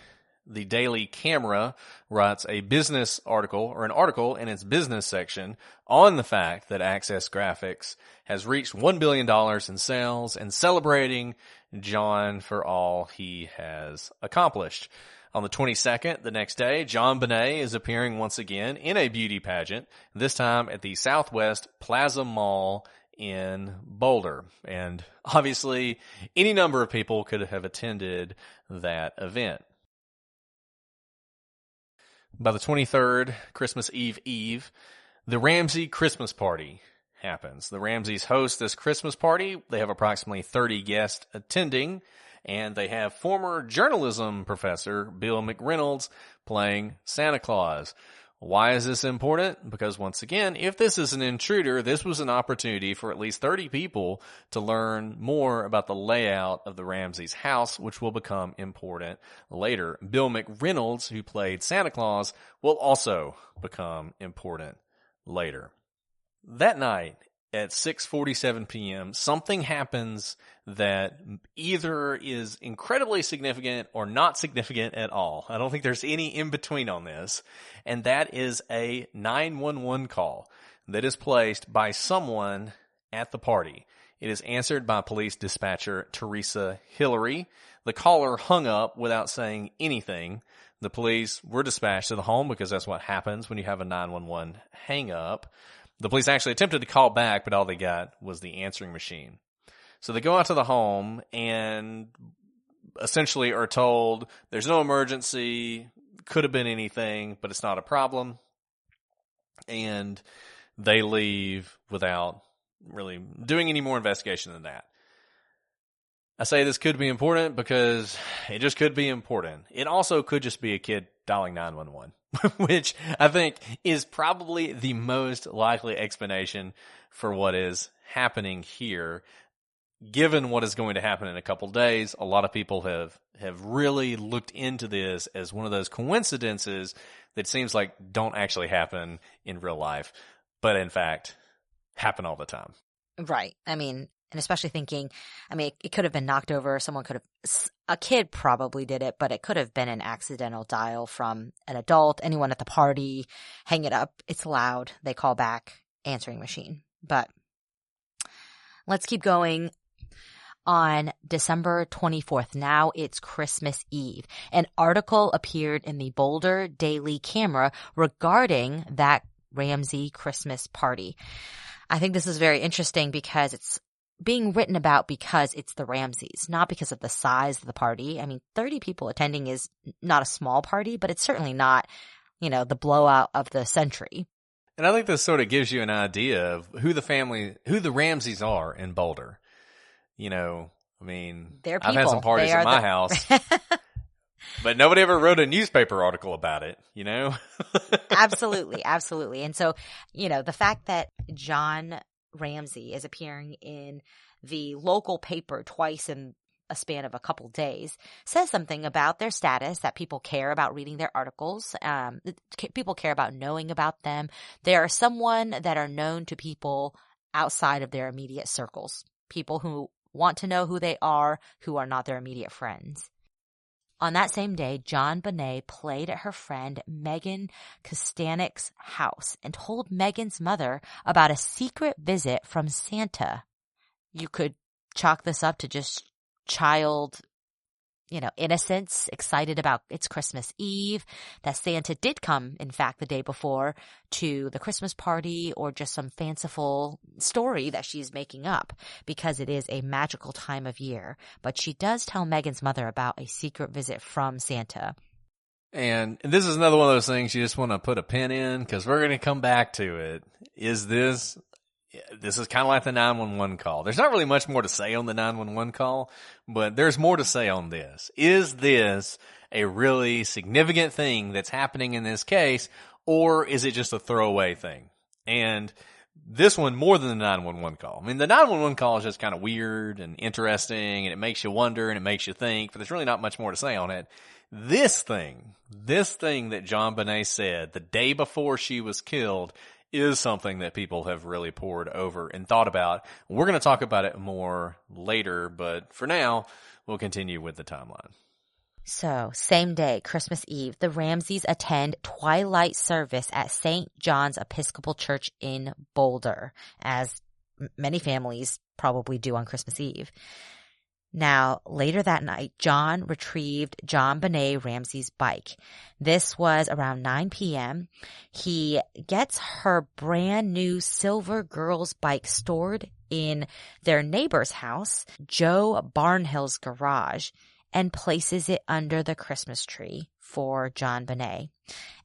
Speaker 2: the Daily Camera writes a business article, or an article in its business section, on the fact that Access Graphics has reached $1 billion in sales and celebrating John for all he has accomplished. On the 22nd, the next day, JonBenét is appearing once again in a beauty pageant, this time at the Southwest Plaza Mall in Boulder. And obviously, any number of people could have attended that event. By the 23rd, Christmas Eve, the Ramsey Christmas party happens. The Ramseys host this Christmas party. They have approximately 30 guests attending, and they have former journalism professor Bill McReynolds playing Santa Claus. Why is this important? Because once again, if this is an intruder, this was an opportunity for at least 30 people to learn more about the layout of the Ramseys' house, which will become important later. Bill McReynolds, who played Santa Claus, will also become important later. That night at 6:47 p.m., something happens that either is incredibly significant or not significant at all. I don't think there's any in between on this. And that is a 911 call that is placed by someone at the party. It is answered by police dispatcher Teresa Hillary. The caller hung up without saying anything. The police were dispatched to the home because that's what happens when you have a 911 hang up. The police actually attempted to call back, but all they got was the answering machine. So they go out to the home and essentially are told there's no emergency, could have been anything, but it's not a problem. And they leave without really doing any more investigation than that. I say this could be important because it just could be important. It also could just be a kid dialing 911, which I think is probably the most likely explanation for what is happening here. Given what is going to happen in a couple days, a lot of people have really looked into this as one of those coincidences that seems like don't actually happen in real life, but in fact happen all the time.
Speaker 3: Right. I mean, and especially thinking, it could have been knocked over. A kid probably did it, but it could have been an accidental dial from an adult, anyone at the party. Hang it up. It's loud. They call back, answering machine. But let's keep going. On December 24th, now it's Christmas Eve. An article appeared in the Boulder Daily Camera regarding that Ramsey Christmas party. I think this is very interesting because it's being written about because it's the Ramseys, not because of the size of the party. 30 people attending is not a small party, but it's certainly not, the blowout of the century.
Speaker 2: And I think this sort of gives you an idea of who the Ramseys are in Boulder.
Speaker 3: They're people.
Speaker 2: I've had some parties at my house, but nobody ever wrote a newspaper article about it,
Speaker 3: Absolutely, absolutely. And so, the fact that John Ramsey is appearing in the local paper twice in a span of a couple days, says something about their status, that people care about reading their articles. People care about knowing about them. They are someone that are known to people outside of their immediate circles, people who want to know who they are, who are not their immediate friends. On that same day, JonBenét played at her friend Megan Kostanik's house and told Megan's mother about a secret visit from Santa. You could chalk this up to just child, innocence, excited about it's Christmas Eve, that Santa did come, in fact, the day before to the Christmas party, or just some fanciful story that she's making up because it is a magical time of year. But she does tell Megan's mother about a secret visit from Santa.
Speaker 2: And this is another one of those things you just want to put a pin in, because we're going to come back to it. This is kind of like the 911 call. There's not really much more to say on the 911 call, but there's more to say on this. Is this a really significant thing that's happening in this case, or is it just a throwaway thing? And this one, more than the 911 call. I mean, the 911 call is just kind of weird and interesting, and it makes you wonder and it makes you think, but there's really not much more to say on it. This thing that JonBenét said the day before she was killed is something that people have really pored over and thought about. We're going to talk about it more later, but for now, we'll continue with the timeline.
Speaker 3: So, same day, Christmas Eve, the Ramseys attend twilight service at St. John's Episcopal Church in Boulder, as many families probably do on Christmas Eve. Now, later that night, John retrieved JonBenét Ramsey's bike. This was around 9 p.m. He gets her brand new silver girl's bike stored in their neighbor's house, Joe Barnhill's garage, and places it under the Christmas tree for JonBenét.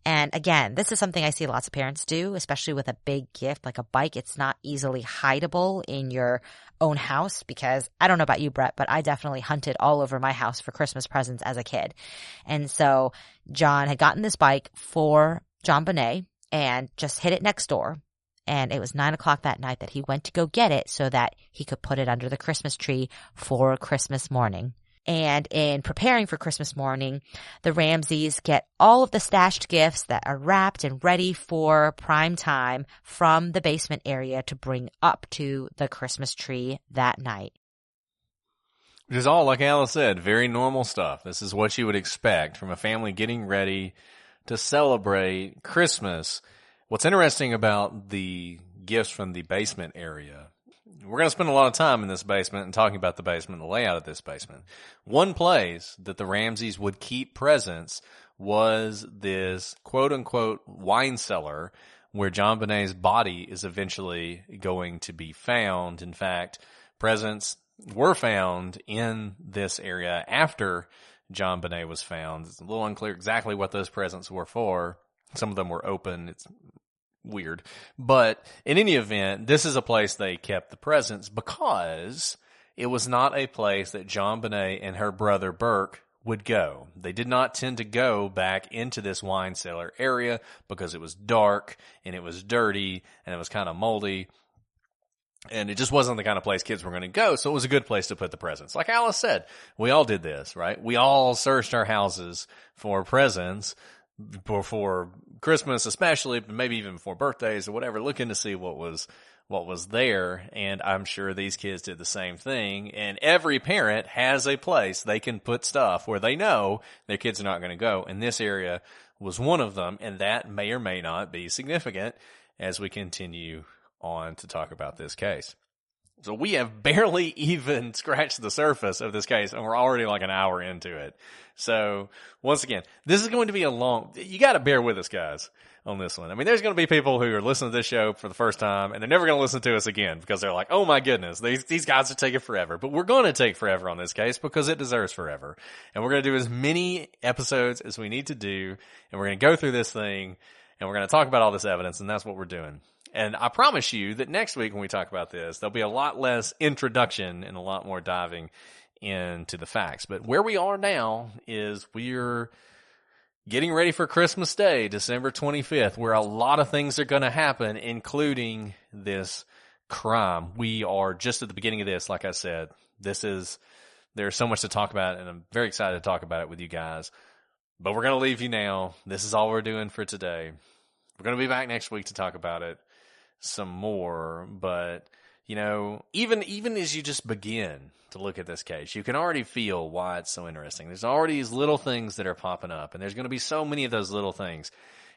Speaker 3: And again, this is something I see lots of parents do, especially with a big gift like a bike. It's not easily hideable in your own house, because I don't know about you, Brett, but I definitely hunted all over my house for Christmas presents as a kid. And so John had gotten this bike for JonBenét and just hid it next door. And it was 9:00 that night that he went to go get it so that he could put it under the Christmas tree for Christmas morning. And in preparing for Christmas morning, the Ramseys get all of the stashed gifts that are wrapped and ready for prime time from the basement area to bring up to the Christmas tree that night.
Speaker 2: Which is all, like Alice said, very normal stuff. This is what you would expect from a family getting ready to celebrate Christmas. What's interesting about the gifts from the basement area, we're going to spend a lot of time in this basement and talking about the basement and the layout of this basement. One place that the Ramseys would keep presents was this quote-unquote wine cellar where JonBenét's body is eventually going to be found. In fact, presents were found in this area after JonBenét was found. It's a little unclear exactly what those presents were for. Some of them were open. It's weird. But in any event, this is a place they kept the presents because it was not a place that JonBenét and her brother Burke would go. They did not tend to go back into this wine cellar area because it was dark and it was dirty and it was kind of moldy. And it just wasn't the kind of place kids were going to go, so it was a good place to put the presents. Like Alice said, we all did this, right? We all searched our houses for presents before Christmas especially, but maybe even before birthdays or whatever, looking to see what was there. And I'm sure these kids did the same thing. And every parent has a place they can put stuff where they know their kids are not going to go. And this area was one of them, and that may or may not be significant as we continue on to talk about this case. So we have barely even scratched the surface of this case, and we're already like an hour into it. So once again, this is going to be you got to bear with us, guys, on this one. I mean, there's going to be people who are listening to this show for the first time, and they're never going to listen to us again because they're like, oh my goodness, these guys are taking forever. But we're going to take forever on this case because it deserves forever. And we're going to do as many episodes as we need to do, and we're going to go through this thing, and we're going to talk about all this evidence, and that's what we're doing. And I promise you that next week when we talk about this, there'll be a lot less introduction and a lot more diving into the facts. But where we are now is we're getting ready for Christmas Day, December 25th, where a lot of things are going to happen, including this crime. We are just at the beginning of this, like I said. This is There's so much to talk about, and I'm very excited to talk about it with you guys. But we're going to leave you now. This is all we're doing for today. We're going to be back next week to talk about it some more. But, you know, even as you just begin to look at this case, you can already feel why it's so interesting. There's already these little things that are popping up, and there's going to be so many of those little things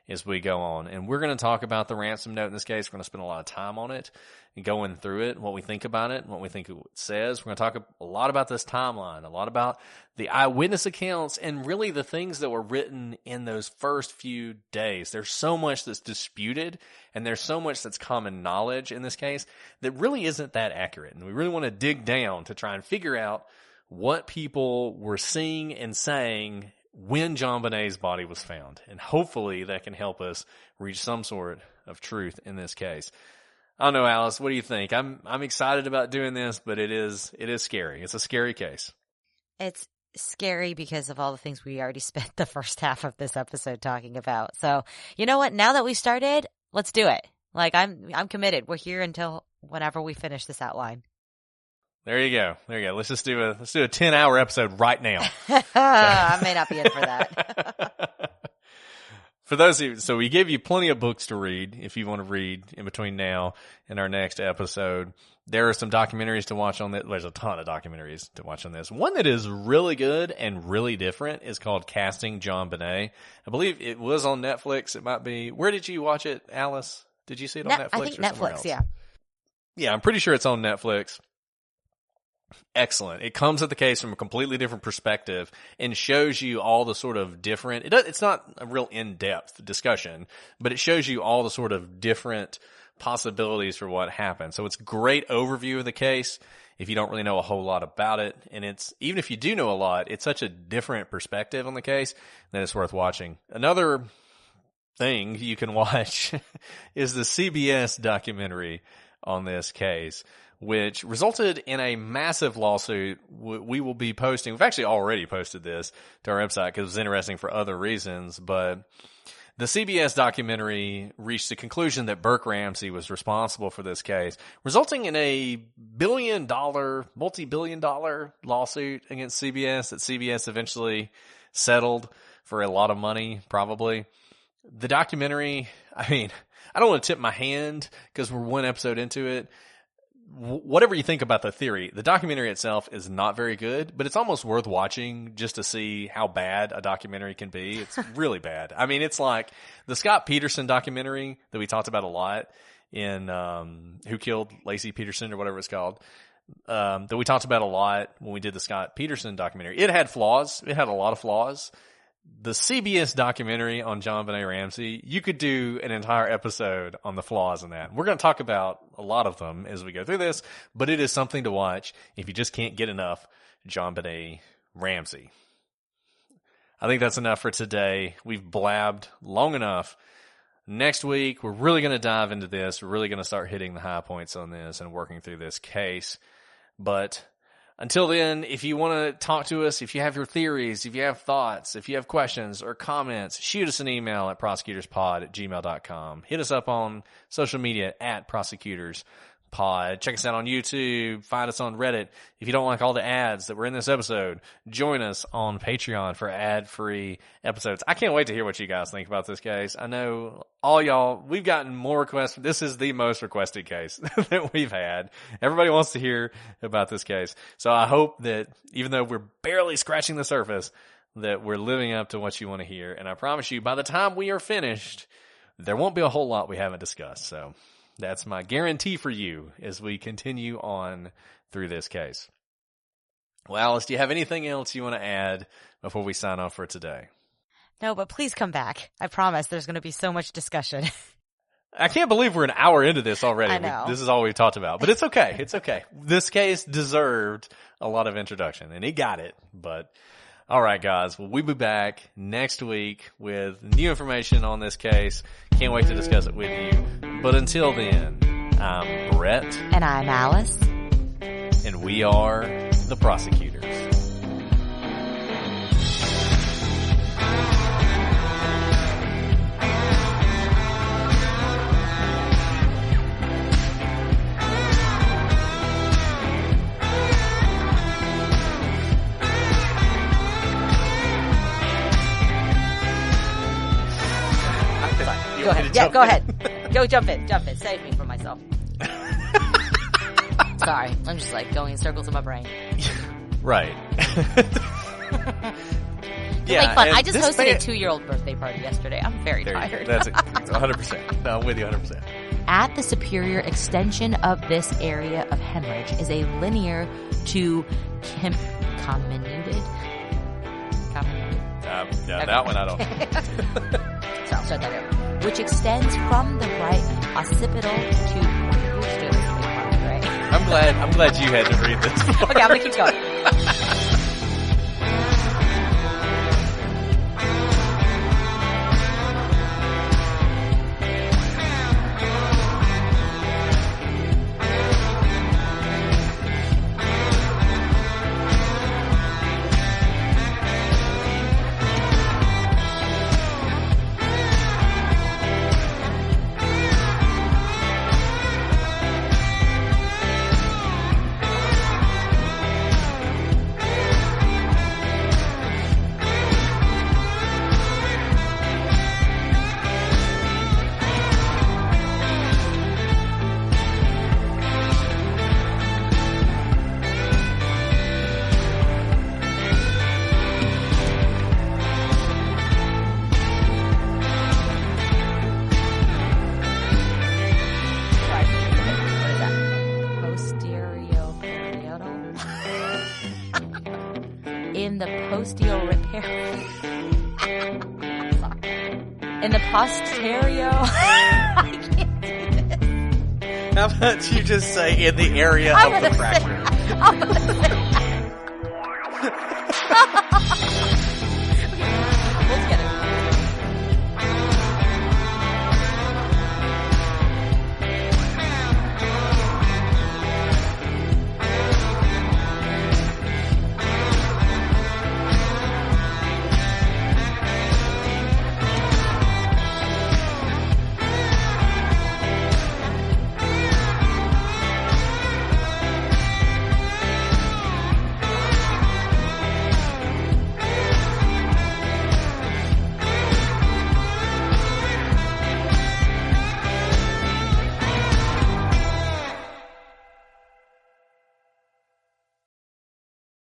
Speaker 2: as we go on. And we're going to talk about the ransom note in this case. We're going to spend a lot of time on it and going through it, what we think about it, what we think it says. We're going to talk a lot about this timeline, a lot about the eyewitness accounts, and really the things that were written in those first few days. There's so much that's disputed, and there's so much that's common knowledge in this case that really isn't that accurate. And we really want to dig down to try and figure out what people were seeing and saying when JonBenet's body was found. And hopefully that can help us reach some sort of truth in this case. I don't know, Alice, what do you think? I'm excited about doing this, but it is scary. It's a scary case.
Speaker 3: It's scary because of all the things we already spent the first half of this episode talking about. So, you know what? Now that we started, let's do it. Like, I'm committed. We're here until whenever we finish this outline.
Speaker 2: There you go. Let's do a 10-hour episode right now.
Speaker 3: I may not be in for that.
Speaker 2: For those of you, so we give you plenty of books to read if you want to read in between now and our next episode. There are some documentaries to watch on this. There's a ton of documentaries to watch on this. One that is really good and really different is called Casting JonBenét. I believe it was on Netflix. It might be. Where did you watch it, Alice? Did you see it on Netflix?
Speaker 3: I think
Speaker 2: or somewhere
Speaker 3: Netflix,
Speaker 2: else?
Speaker 3: yeah.
Speaker 2: Yeah, I'm pretty sure it's on Netflix. Excellent. It comes at the case from a completely different perspective and shows you all the sort of different, it's not a real in-depth discussion, but it shows you all the sort of different possibilities for what happened. So it's a great overview of the case if you don't really know a whole lot about it. And it's, even if you do know a lot, it's such a different perspective on the case that it's worth watching. Another thing you can watch is the CBS documentary on this case, which resulted in a massive lawsuit. We will be posting, we've actually already posted this to our website because it was interesting for other reasons, but the CBS documentary reached the conclusion that Burke Ramsey was responsible for this case, resulting in a multi-billion-dollar lawsuit against CBS that CBS eventually settled for a lot of money, probably. The documentary, I mean, I don't want to tip my hand because we're one episode into it. Whatever you think about the theory, the documentary itself is not very good, but it's almost worth watching just to see how bad a documentary can be. It's really bad. I mean, it's like the Scott Peterson documentary that we talked about a lot in Who Killed Lacey Peterson or whatever it's called, that we talked about a lot when we did the Scott Peterson documentary. It had flaws. It had a lot of flaws. The CBS documentary on JonBenét Ramsey, you could do an entire episode on the flaws in that. We're going to talk about a lot of them as we go through this, but it is something to watch if you just can't get enough JonBenét Ramsey. I think that's enough for today. We've blabbed long enough. Next week, we're really going to dive into this. We're really going to start hitting the high points on this and working through this case. But until then, if you want to talk to us, if you have your theories, if you have thoughts, if you have questions or comments, shoot us an email at prosecutorspod@gmail.com. Hit us up on social media at prosecutorspod. Check us out on YouTube. Find us on Reddit. If you don't like all the ads that were in this episode, join us on Patreon for ad-free episodes. I can't wait to hear what you guys think about this case. I know all y'all, we've gotten more requests. This is the most requested case that we've had. Everybody wants to hear about this case. So I hope that even though we're barely scratching the surface, that we're living up to what you want to hear. And I promise you, by the time we are finished, there won't be a whole lot we haven't discussed. So that's my guarantee for you as we continue on through this case. Well, Alice, do you have anything else you want to add before we sign off for today?
Speaker 3: No, but please come back. I promise there's going to be so much discussion.
Speaker 2: I can't believe we're an hour into this already.
Speaker 3: I know.
Speaker 2: This is all we've talked about, but it's okay. It's okay. This case deserved a lot of introduction, and it got it. But all right, guys. Well, we'll be back next week with new information on this case. Can't wait to discuss it with you. But until then, I'm Brett.
Speaker 3: And I'm Alice.
Speaker 2: And we are the Prosecutors.
Speaker 3: Go ahead. Yeah, go ahead. Go jump in. Save me from myself. Sorry. I'm just like going in circles in my brain.
Speaker 2: Right.
Speaker 3: Yeah, like fun. I just hosted a 2-year-old birthday party yesterday. I'm very tired.
Speaker 2: That's 100%. No, I'm with you 100%.
Speaker 3: At the superior extension of this area of hemorrhage is a linear to comminuted.
Speaker 2: Yeah, that one I don't know.
Speaker 3: So I'll start that over. Which extends from the right occipital to right?
Speaker 2: I'm glad you had to read this.
Speaker 3: Okay, I'm gonna keep going. In the posterior. I can't do this.
Speaker 2: How about you just say in the area of the fracture?